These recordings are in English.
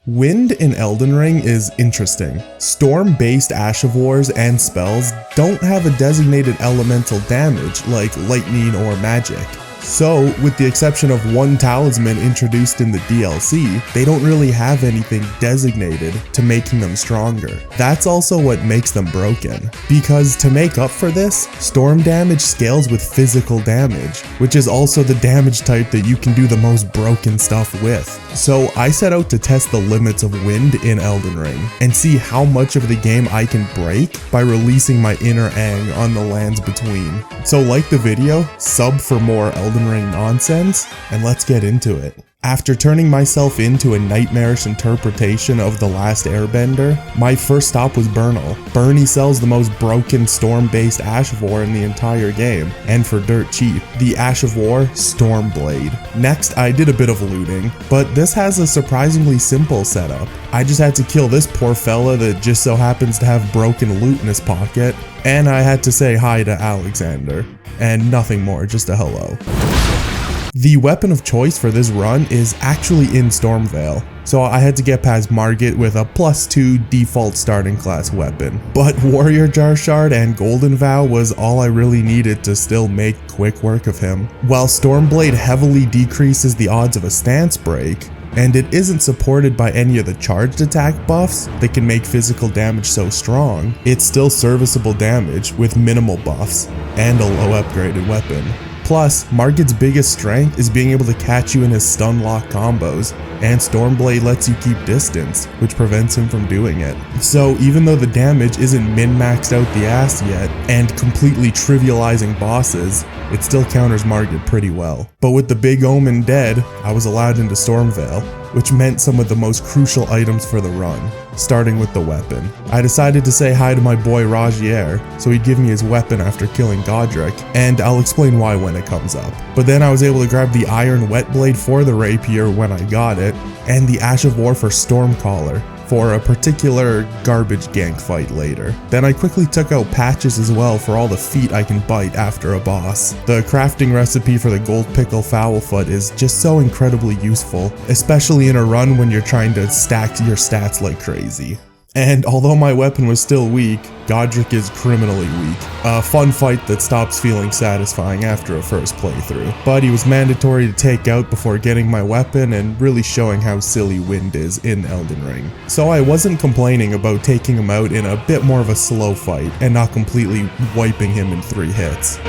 Wind in Elden Ring is interesting. Storm-based Ash of Wars and spells don't have a designated elemental damage like lightning or magic. So, with the exception of one talisman introduced in the DLC, they don't really have anything designated to making them stronger. That's also what makes them broken. Because to make up for this, storm damage scales with physical damage, which is also the damage type that you can do the most broken stuff with. So I set out to test the limits of wind in Elden Ring, and see how much of the game I can break by releasing my inner Aang on the lands between. So like the video, sub for more Elden Ring nonsense, and let's get into it. After turning myself into a nightmarish interpretation of The Last Airbender, my first stop was Bernal. Bernie sells the most broken storm-based Ash of War in the entire game, and for dirt cheap, the Ash of War Stormblade. Next, I did a bit of looting, but this has a surprisingly simple setup. I just had to kill this poor fella that just so happens to have broken loot in his pocket, and I had to say hi to Alexander. And nothing more, just a hello. The weapon of choice for this run is actually in Stormveil, so I had to get past Margit with a +2 default starting class weapon. But Warrior Jar Shard and Golden Vow was all I really needed to still make quick work of him. While Stormblade heavily decreases the odds of a stance break, and it isn't supported by any of the charged attack buffs that can make physical damage so strong, it's still serviceable damage with minimal buffs and a low upgraded weapon. Plus, Margit's biggest strength is being able to catch you in his stun lock combos, and Stormblade lets you keep distance, which prevents him from doing it. So even though the damage isn't min-maxed out the ass yet, and completely trivializing bosses, it still counters Margit pretty well. But with the Big Omen dead, I was allowed into Stormveil, which meant some of the most crucial items for the run, starting with the weapon. I decided to say hi to my boy Rajier, so he'd give me his weapon after killing Godric, and I'll explain why when it comes up. But then I was able to grab the Iron Wet Blade for the rapier when I got it, and the Ash of War for Stormcaller, for a particular garbage gank fight later. Then I quickly took out patches as well for all the feet I can bite after a boss. The crafting recipe for the Gold Pickle Foulfoot is just so incredibly useful, especially in a run when you're trying to stack your stats like crazy. And although my weapon was still weak, Godric is criminally weak. A fun fight that stops feeling satisfying after a first playthrough. But he was mandatory to take out before getting my weapon and really showing how silly wind is in Elden Ring. So I wasn't complaining about taking him out in a bit more of a slow fight and not completely wiping him in 3 hits.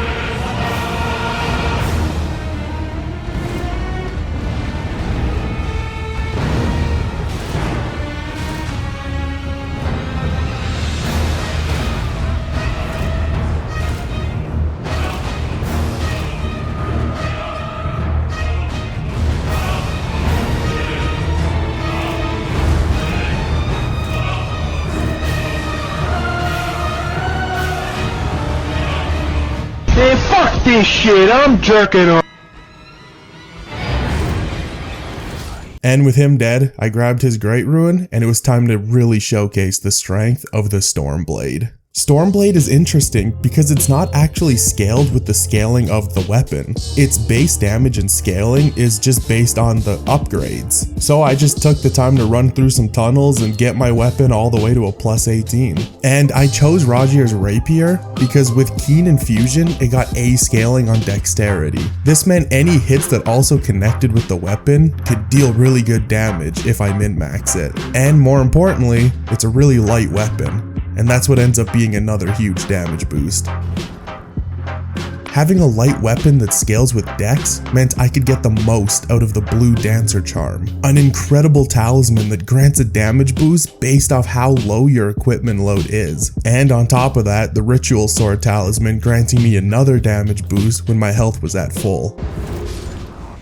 Hey, fuck this shit, I'm jerking off. And with him dead, I grabbed his Great Ruin, and it was time to really showcase the strength of the Stormblade. Stormblade is interesting because it's not actually scaled with the scaling of the weapon. Its base damage and scaling is just based on the upgrades. So I just took the time to run through some tunnels and get my weapon all the way to a +18. And I chose Rajier's Rapier because with Keen Infusion, it got A scaling on dexterity. This meant any hits that also connected with the weapon could deal really good damage if I min-max it. And more importantly, it's a really light weapon. And that's what ends up being another huge damage boost. Having a light weapon that scales with dex meant I could get the most out of the Blue Dancer Charm, an incredible talisman that grants a damage boost based off how low your equipment load is. And on top of that, the Ritual Sword talisman granting me another damage boost when my health was at full.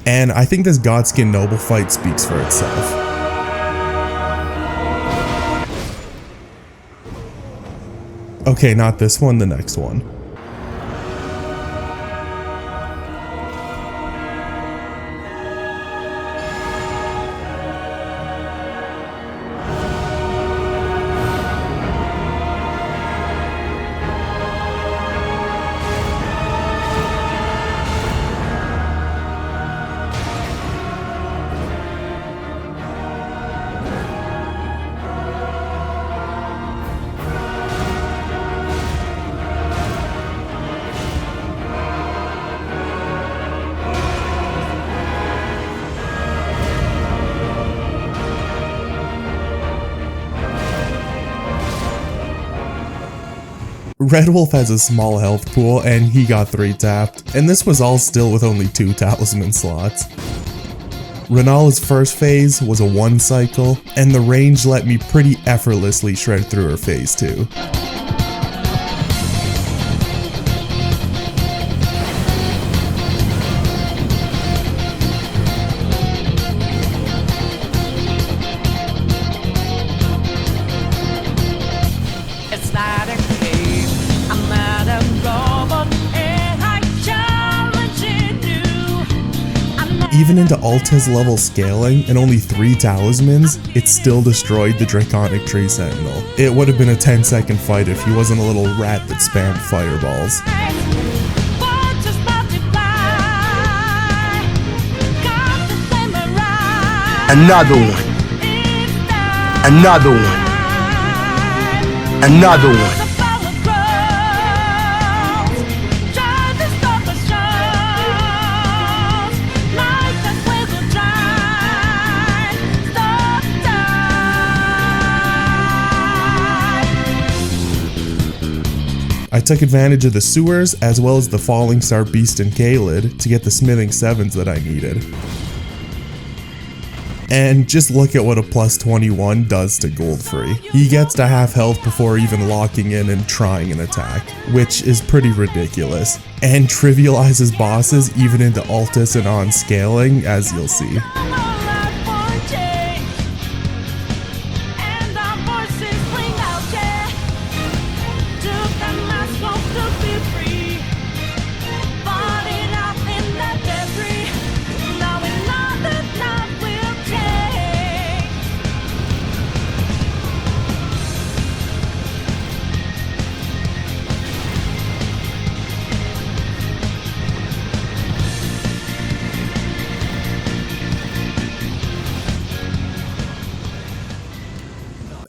And I think this Godskin Noble fight speaks for itself. Okay, not this one, the next one. Red Wolf has a small health pool and he got 3 tapped, and this was all still with only 2 talisman slots. Renala's first phase was a 1 cycle, and the range let me pretty effortlessly shred through her phase 2. Even into Alta's level scaling and only 3 talismans, it still destroyed the Draconic Tree Sentinel. It would have been a 10-second fight if he wasn't a little rat that spammed fireballs. Another one. Another one. Another one. I took advantage of the sewers as well as the Falling Star Beast and Kaled to get the smithing 7s that I needed. And just look at what a plus 21 does to Goldfree. He gets to half health before even locking in and trying an attack, which is pretty ridiculous, and trivializes bosses even into Altus and on scaling, as you'll see.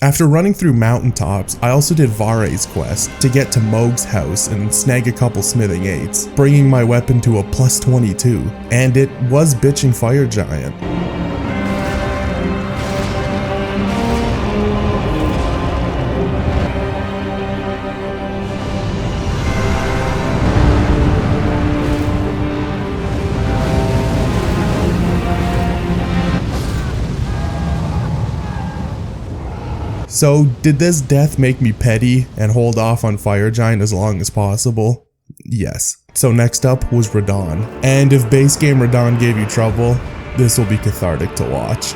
After running through mountaintops, I also did Vare's quest to get to Mohg's house and snag a couple smithing 8s, bringing my weapon to a plus 22, and it was bitching Fire Giant. So did this death make me petty and hold off on Fire Giant as long as possible? Yes. So next up was Radahn. And if base game Radahn gave you trouble, this will be cathartic to watch.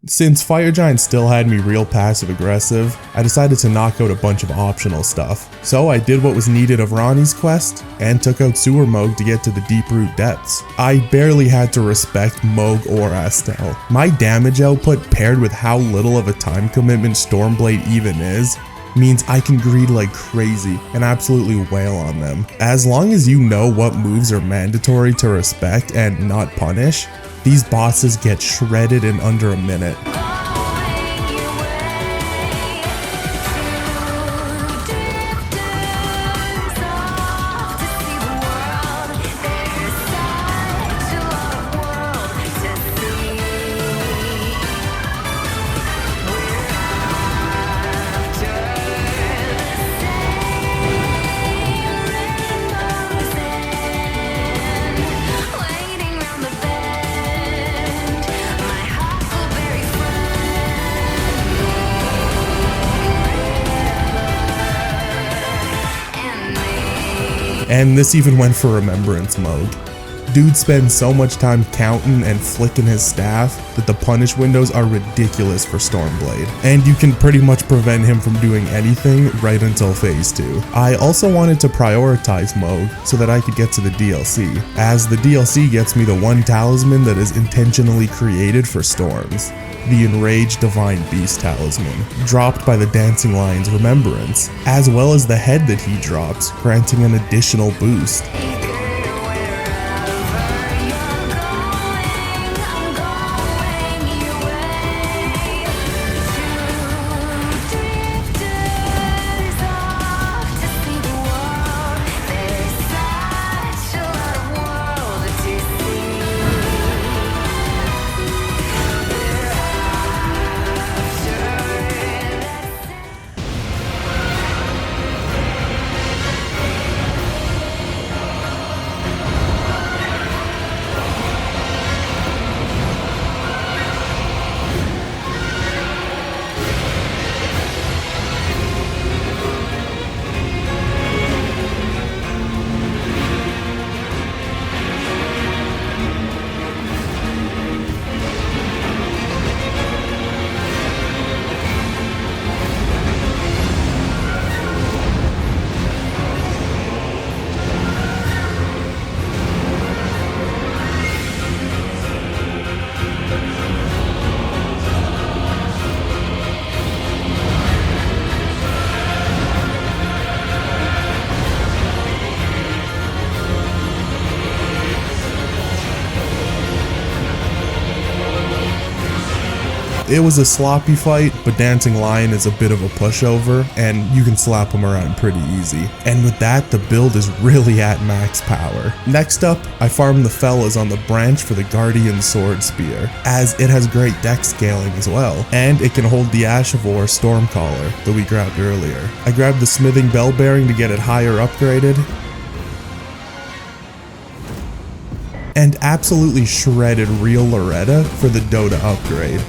Since Fire Giant still had me real passive aggressive, I decided to knock out a bunch of optional stuff. So I did what was needed of Ronnie's quest, and took out Sewer Mohg to get to the Deep Root Depths. I barely had to respect Mohg or Astel. My damage output paired with how little of a time commitment Stormblade even is, means I can greed like crazy and absolutely wail on them. As long as you know what moves are mandatory to respect and not punish, these bosses get shredded in under a minute. And this even went for Remembrance Mohg. Dude spends so much time counting and flicking his staff that the punish windows are ridiculous for Stormblade, and you can pretty much prevent him from doing anything right until phase 2. I also wanted to prioritize Mohg so that I could get to the DLC, as the DLC gets me the one talisman that is intentionally created for storms. The Enraged Divine Beast talisman, dropped by the Dancing Lion's Remembrance, as well as the head that he drops, granting an additional boost. It was a sloppy fight, but Dancing Lion is a bit of a pushover, and you can slap him around pretty easy. And with that, the build is really at max power. Next up, I farmed the fellas on the branch for the Guardian Sword Spear, as it has great dex scaling as well, and it can hold the Ash of War Stormcaller that we grabbed earlier. I grabbed the Smithing Bell Bearing to get it higher upgraded, and absolutely shredded Real Loretta for the Dota upgrade.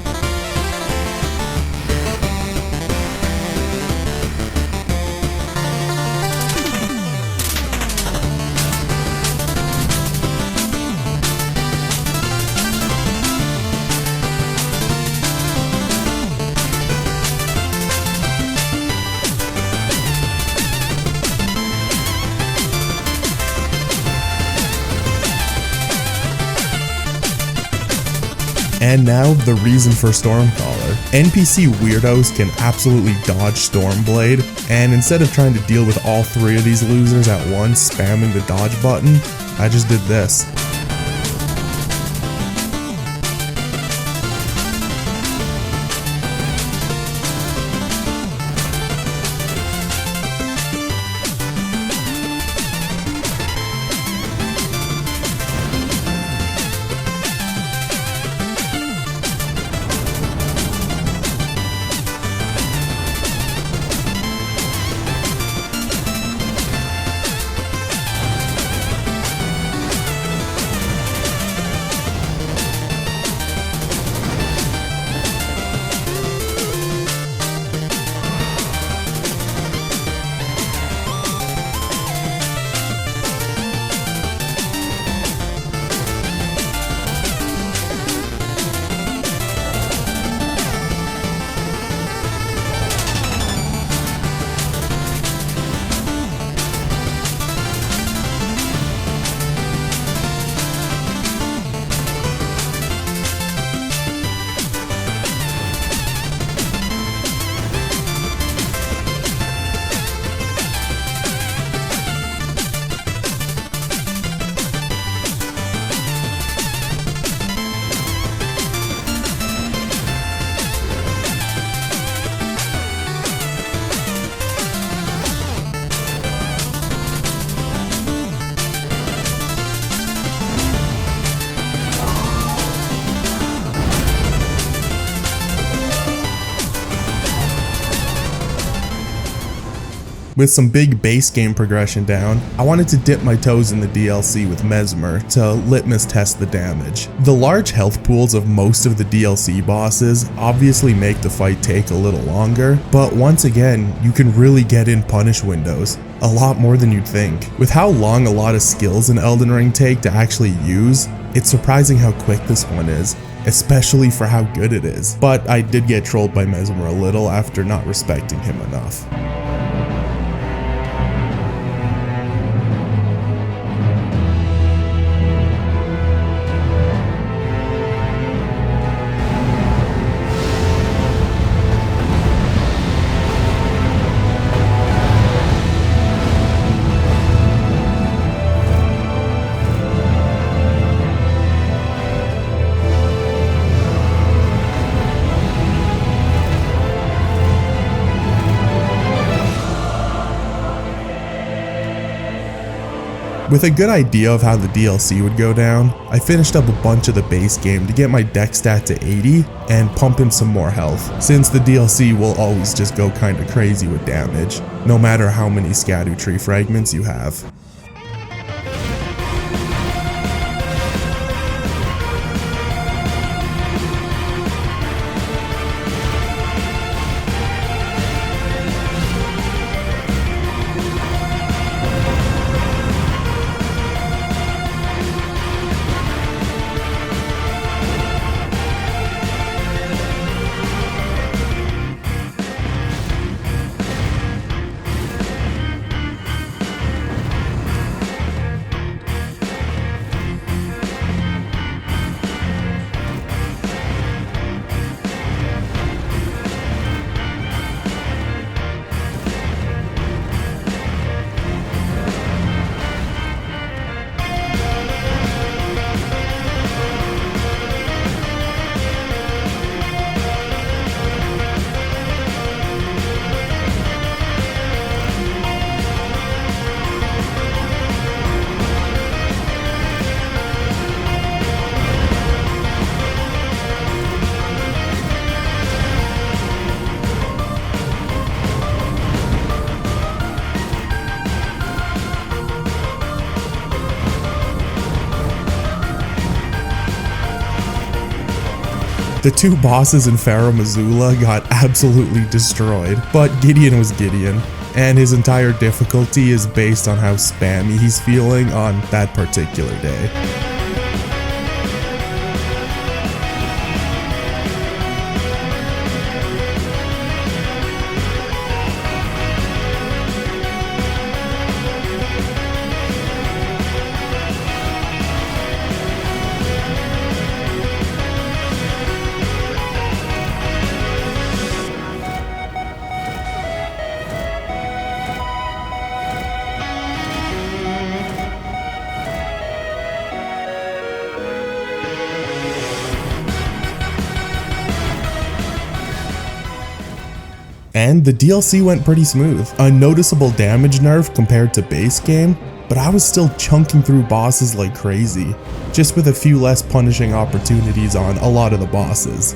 And now, the reason for Stormcaller. NPC weirdos can absolutely dodge Stormblade, and instead of trying to deal with all three of these losers at once spamming the dodge button, I just did this. With some big base game progression down, I wanted to dip my toes in the DLC with Messmer to Litmus test the damage. The large health pools of most of the DLC bosses obviously make the fight take a little longer, but once again, you can really get in punish windows. A lot more than you'd think. With how long a lot of skills in Elden Ring take to actually use, it's surprising how quick this one is, especially for how good it is. But I did get trolled by Messmer a little after not respecting him enough. With a good idea of how the DLC would go down, I finished up a bunch of the base game to get my dex stat to 80 and pump in some more health, since the DLC will always just go kinda crazy with damage, no matter how many Scadu Tree fragments you have. The two bosses in Pharaoh Missoula got absolutely destroyed, but Gideon was Gideon, and his entire difficulty is based on how spammy he's feeling on that particular day. And the DLC went pretty smooth. A noticeable damage nerf compared to base game, but I was still chunking through bosses like crazy, just with a few less punishing opportunities on a lot of the bosses.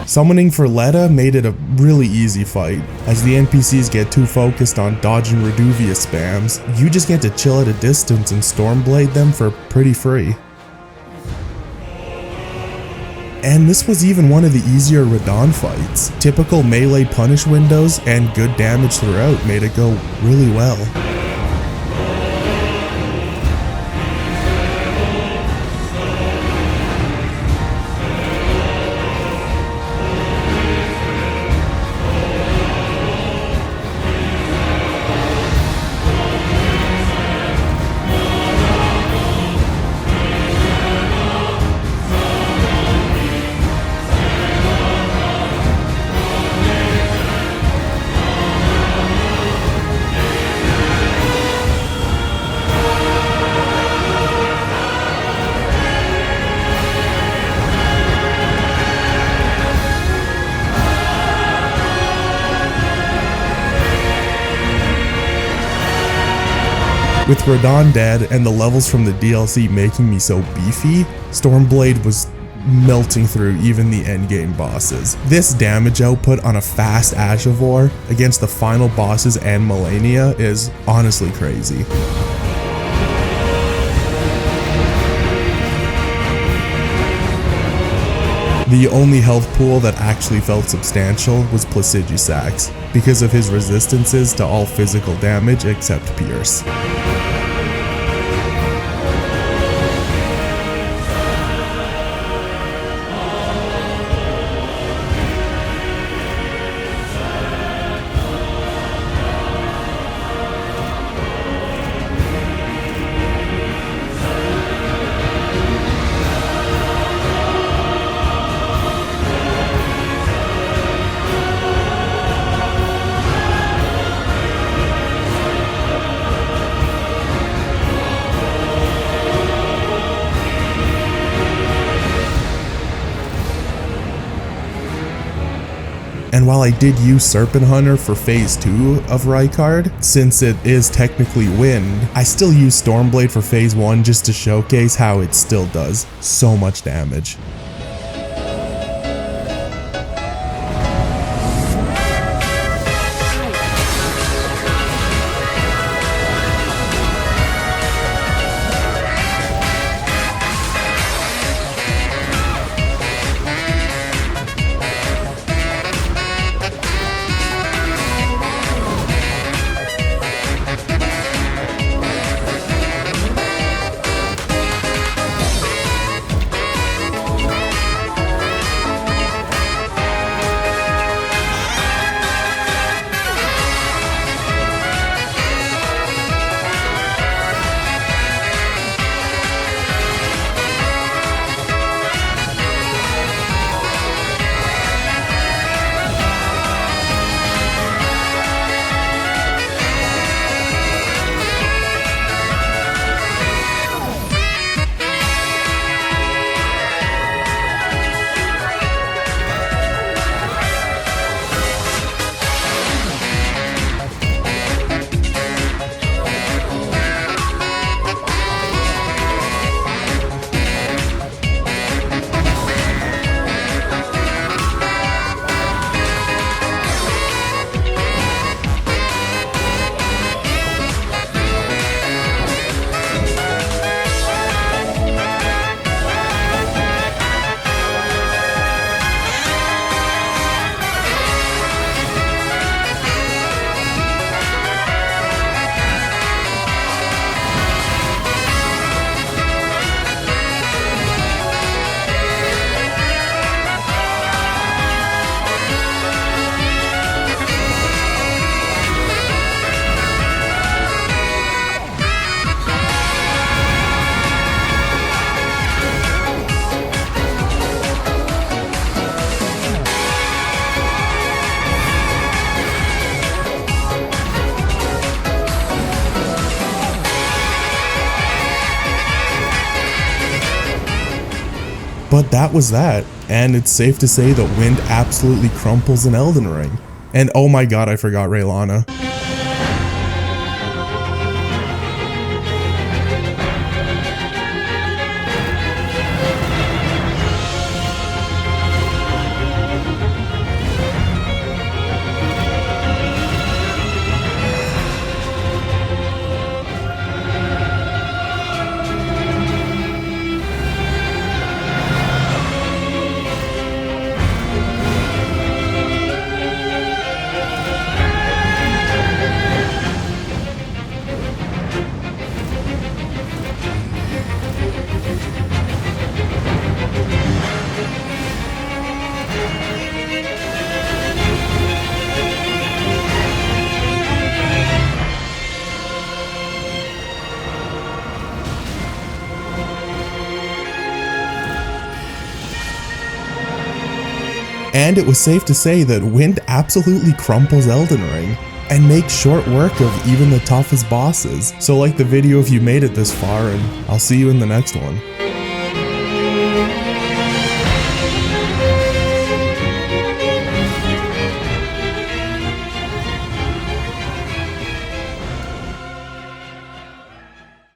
Summoning for Letta made it a really easy fight. As the NPCs get too focused on dodging Reduvia spams, you just get to chill at a distance and Stormblade them for pretty free. And this was even one of the easier Radahn fights. Typical melee punish windows and good damage throughout made it go really well. With Radahn dead and the levels from the DLC making me so beefy, Stormblade was melting through even the endgame bosses. This damage output on a fast Ashivor against the final bosses and Malenia is honestly crazy. The only health pool that actually felt substantial was Placidusax, because of his resistances to all physical damage except Pierce. And while I did use Serpent Hunter for phase 2 of Rykard, since it is technically wind, I still use Stormblade for phase 1 just to showcase how it still does so much damage. But that was that, and it's safe to say that wind absolutely crumples in Elden Ring. And oh my god, I forgot Raylana. And it was safe to say that wind absolutely crumples Elden Ring and makes short work of even the toughest bosses. So like the video if you made it this far, and I'll see you in the next one.